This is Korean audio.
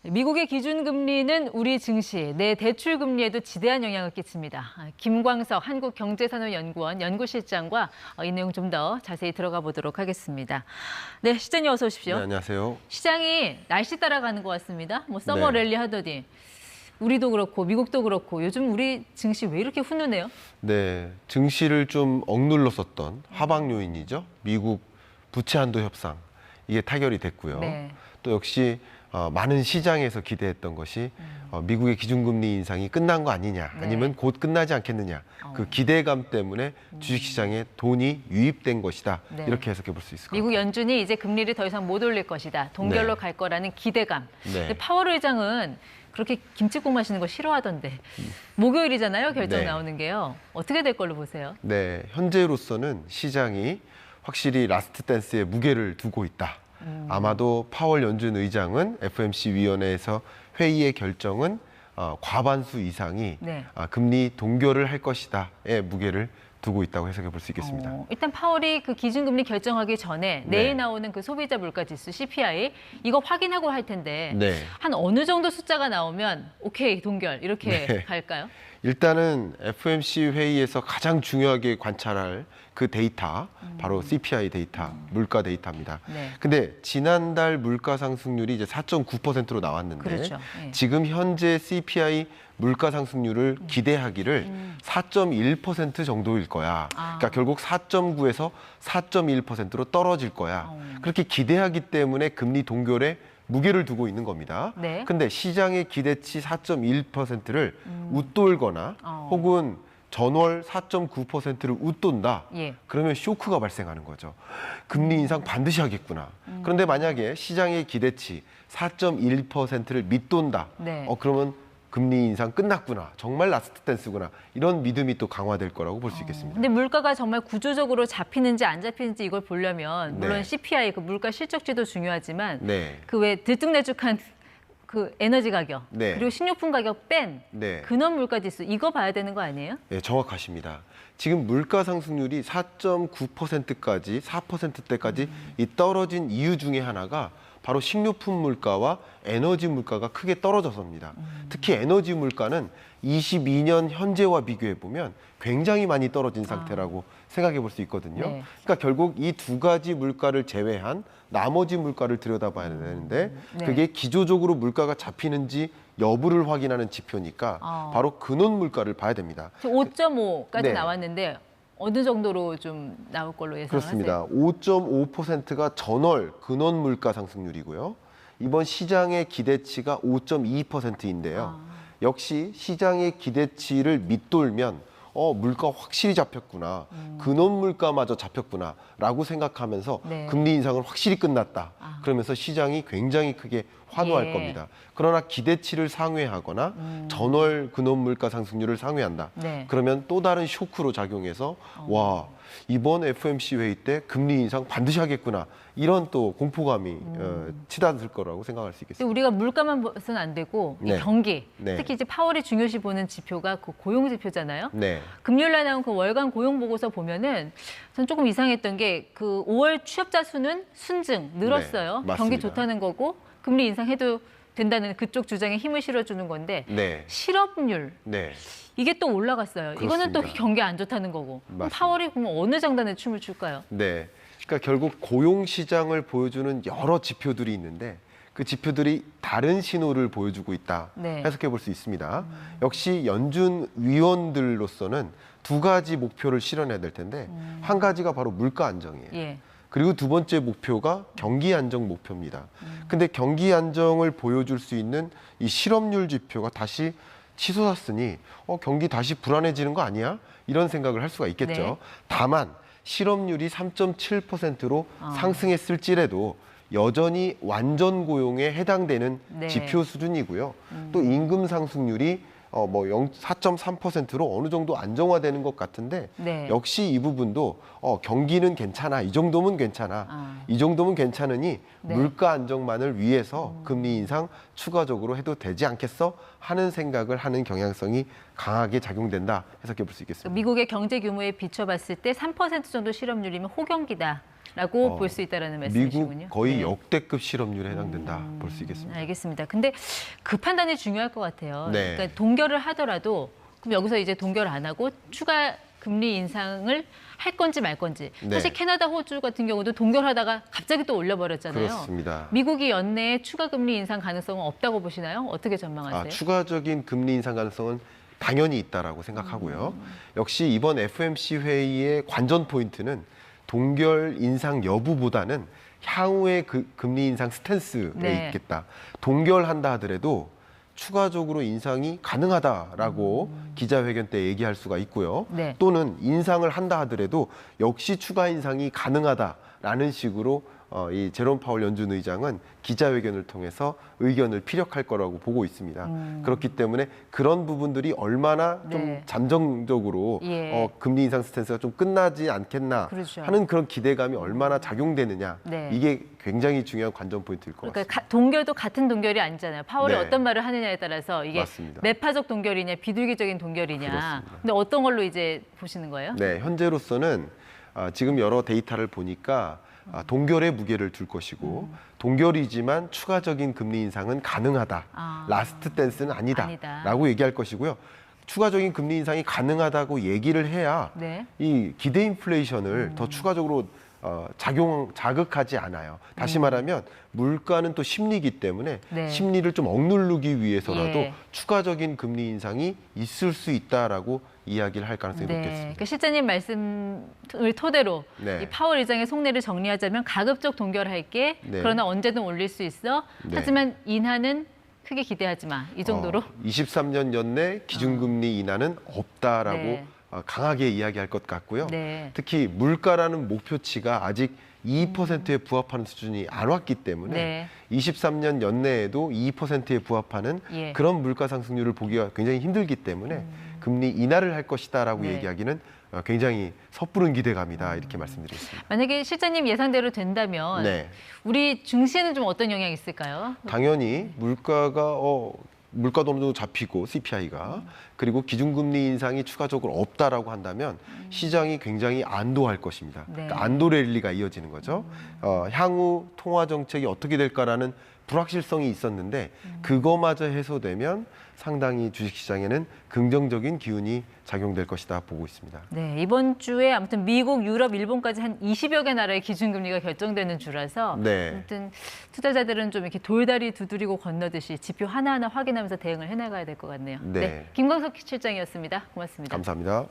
미국의 기준금리는 우리 증시, 내 대출금리에도 지대한 영향을 끼칩니다. 김광석 한국경제산업연구원 연구실장과 이 내용 좀 더 자세히 들어가 보도록 하겠습니다. 네, 시장님 어서 오십시오. 네, 안녕하세요. 시장이 날씨 따라가는 것 같습니다. 서머 랠리 하더니 우리도 그렇고 미국도 그렇고 요즘 우리 증시 왜 이렇게 훈훈해요? 네, 증시를 좀 억눌렀었던 하방 요인이죠. 미국 부채 한도 협상 이게 타결이 됐고요. 네. 또 역시 많은 시장에서 기대했던 것이 미국의 기준금리 인상이 끝난 거 아니냐, 아니면 곧 끝나지 않겠느냐. 그 기대감 때문에 주식시장에 돈이 유입된 것이다. 네. 이렇게 해석해 볼 수 있을 것 같아요. 미국 연준이 이제 금리를 더 이상 못 올릴 것이다. 동결로 갈 거라는 기대감. 네. 근데 파월 의장은 그렇게 김치국 마시는 거 싫어하던데 목요일이잖아요, 결정 네. 나오는 게요. 어떻게 될 걸로 보세요? 네, 현재로서는 시장이 확실히 라스트 댄스에 무게를 두고 있다. 아마도 파월 연준 의장은 FOMC 위원회에서 회의의 결정은 과반수 이상이 네. 금리 동결을 할 것이다의 무게를 두고 있다고 해석해 볼 수 있겠습니다. 일단 파월이 그 기준금리 결정하기 전에 내일 나오는 그 소비자 물가지수 CPI 이거 확인하고 할 텐데 네. 한 어느 정도 숫자가 나오면 오케이 동결 이렇게 네. 갈까요? 일단은 FOMC 회의에서 가장 중요하게 관찰할 그 데이터, 바로 CPI 데이터, 물가 데이터입니다. 네. 근데 지난달 물가 상승률이 이제 4.9%로 나왔는데 그렇죠. 네. 지금 현재 CPI 물가 상승률을 기대하기를 4.1% 정도일 거야. 그러니까 결국 4.9에서 4.1%로 떨어질 거야. 그렇게 기대하기 때문에 금리 동결에 무게를 두고 있는 겁니다. 네. 근데 시장의 기대치 4.1%를 웃돌거나 혹은 전월 4.9%를 웃돈다. 예. 그러면 쇼크가 발생하는 거죠. 금리 인상 반드시 하겠구나. 그런데 만약에 시장의 기대치 4.1%를 밑돈다. 네. 그러면 금리 인상 끝났구나. 정말 라스트 댄스구나. 이런 믿음이 또 강화될 거라고 볼 수 있겠습니다. 근데 물가가 정말 구조적으로 잡히는지 안 잡히는지 이걸 보려면 물론 네. CPI 그 물가 실적지도 중요하지만 네. 그 왜 들쭉날쭉한 그 에너지 가격 네. 그리고 식료품 가격 뺀 네. 근원 물가지수 이거 봐야 되는 거 아니에요? 네, 정확하십니다. 지금 물가 상승률이 4.9%까지 4%대까지 이 떨어진 이유 중에 하나가 바로 식료품 물가와 에너지 물가가 크게 떨어져서입니다. 특히 에너지 물가는 22년 현재와 비교해 보면 굉장히 많이 떨어진 상태라고 생각해 볼 수 있거든요. 네. 그러니까 결국 이 두 가지 물가를 제외한 나머지 물가를 들여다봐야 되는데 네. 그게 기조적으로 물가가 잡히는지 여부를 확인하는 지표니까 바로 근원 물가를 봐야 됩니다. 5.5까지 네. 나왔는데 어느 정도로 좀 나올 걸로 예상하세요? 그렇습니다. 5.5%가 전월 근원 물가 상승률이고요. 이번 시장의 기대치가 5.2%인데요. 역시 시장의 기대치를 밑돌면 물가 확실히 잡혔구나. 근원 물가마저 잡혔구나. 라고 생각하면서 네. 금리 인상은 확실히 끝났다. 그러면서 시장이 굉장히 크게 환호할 예. 겁니다. 그러나 기대치를 상회하거나 전월 근원 물가 상승률을 상회한다. 네. 그러면 또 다른 쇼크로 작용해서 와, 이번 FOMC 회의 때 금리 인상 반드시 하겠구나. 이런 또 공포감이 치닫을 거라고 생각할 수 근데 있겠습니다. 우리가 물가만 봐서는 안 되고 이 네. 경기 네. 특히 이제 파월이 중요시 보는 지표가 그 고용 지표잖아요. 네. 금요일 날 나온 그 월간 고용 보고서 보면은 전 조금 이상했던 게 그 5월 취업자 수는 순증 늘었어요. 네, 맞습니다. 경기 좋다는 거고 금리 인상해도 된다는 그쪽 주장에 힘을 실어주는 건데 네. 실업률 네. 이게 또 올라갔어요. 이거는 또 그렇습니다. 경기 안 좋다는 거고. 그럼 맞습니다. 파월이 그러면 어느 장단에 춤을 출까요? 네. 그러니까 결국 고용 시장을 보여주는 여러 지표들이 있는데 그 지표들이 다른 신호를 보여주고 있다. 네. 해석해 볼 수 있습니다. 역시 연준 위원들로서는 두 가지 목표를 실현해야 될 텐데 한 가지가 바로 물가 안정이에요. 예. 그리고 두 번째 목표가 경기 안정 목표입니다. 근데 경기 안정을 보여줄 수 있는 이 실업률 지표가 다시 치솟았으니 경기 다시 불안해지는 거 아니야? 이런 생각을 할 수가 있겠죠. 네. 다만 실업률이 3.7%로 상승했을지라도 여전히 완전 고용에 해당되는 네. 지표 수준이고요. 또 임금 상승률이 4.3%로 어느 정도 안정화되는 것 같은데 네. 역시 이 부분도 경기는 괜찮아. 이 정도면 괜찮아. 이 정도면 괜찮으니 네. 물가 안정만을 위해서 금리 인상 추가적으로 해도 되지 않겠어? 하는 생각을 하는 경향성이 강하게 작용된다 해석해 볼 수 있겠습니다. 미국의 경제 규모에 비춰봤을 때 3% 정도 실업률이면 호경기다. 있다라고 볼 수 있다라는 말씀이시군요. 미국 거의 네. 역대급 실업률에 해당된다 볼 수 있겠습니다. 알겠습니다. 근데 그 판단이 중요할 것 같아요. 네. 그러니까 동결을 하더라도 그럼 여기서 이제 동결 안 하고 추가 금리 인상을 할 건지 말 건지. 네. 사실 캐나다, 호주 같은 경우도 동결하다가 갑자기 또 올려버렸잖아요. 그렇습니다. 미국이 연내에 추가 금리 인상 가능성은 없다고 보시나요? 어떻게 전망하세요? 추가적인 금리 인상 가능성은 당연히 있다라고 생각하고요. 역시 이번 FOMC 회의의 관전 포인트는 동결 인상 여부보다는 향후의 그 금리 인상 스탠스에 네. 있겠다. 동결한다 하더라도 추가적으로 인상이 가능하다라고 기자회견 때 얘기할 수가 있고요. 네. 또는 인상을 한다 하더라도 역시 추가 인상이 가능하다라는 식으로 이 제롬 파월 연준 의장은 기자회견을 통해서 의견을 피력할 거라고 보고 있습니다. 그렇기 때문에 그런 부분들이 얼마나 좀 네. 잠정적으로 예. 금리 인상 스탠스가 좀 끝나지 않겠나 그렇죠. 하는 그런 기대감이 얼마나 작용되느냐 네. 이게 굉장히 중요한 관전 포인트일 것 그러니까 같습니다. 동결도 같은 동결이 아니잖아요. 파월이 네. 어떤 말을 하느냐에 따라서 이게 맞습니다. 매파적 동결이냐 비둘기적인 동결이냐. 그렇습니다. 근데 어떤 걸로 이제 보시는 거예요? 네, 현재로서는 지금 여러 데이터를 보니까 동결의 무게를 둘 것이고 동결이지만 추가적인 금리 인상은 가능하다. 라스트 댄스는 아니다라고 얘기할 것이고요. 추가적인 금리 인상이 가능하다고 얘기를 해야 네. 이 기대 인플레이션을 더 추가적으로 자극하지 않아요. 다시 말하면 물가는 또 심리이기 때문에 네. 심리를 좀 억누르기 위해서라도 예. 추가적인 금리 인상이 있을 수 있다라고 이야기를 할 가능성이 높겠습니다. 그러니까 실장님 말씀을 토대로 네. 이 파월 의장의 속내를 정리하자면 가급적 동결할게. 네. 그러나 언제든 올릴 수 있어. 네. 하지만 인하는 크게 기대하지 마. 이 정도로. 23년 연내 기준금리 인하는 없다라고 네. 강하게 이야기할 것 같고요. 네. 특히 물가라는 목표치가 아직 2%에 부합하는 수준이 안 왔기 때문에 네. 23년 연내에도 2%에 부합하는 예. 그런 물가 상승률을 보기가 굉장히 힘들기 때문에 금리 인하를 할 것이다라고 네. 얘기하기는 굉장히 섭부른 기대감이다 이렇게 말씀드리겠습니다. 만약에 실장님 예상대로 된다면 네. 우리 증시에는 좀 어떤 영향이 있을까요? 당연히 물가가 물가도 어느 정도 잡히고 CPI가 그리고 기준금리 인상이 추가적으로 없다라고 한다면 시장이 굉장히 안도할 것입니다. 네. 그러니까 안도 랠리가 이어지는 거죠. 향후 통화 정책이 어떻게 될까라는 불확실성이 있었는데 그거마저 해소되면 상당히 주식시장에는 긍정적인 기운이 작용될 것이다 보고 있습니다. 네, 이번 주에 아무튼 미국, 유럽, 일본까지 한 20여 개 나라의 기준금리가 결정되는 주라서 네. 아무튼 투자자들은 좀 이렇게 돌다리 두드리고 건너듯이 지표 하나하나 확인하면서 대응을 해나가야 될 것 같네요. 네. 김광석 실장이었습니다. 고맙습니다. 감사합니다.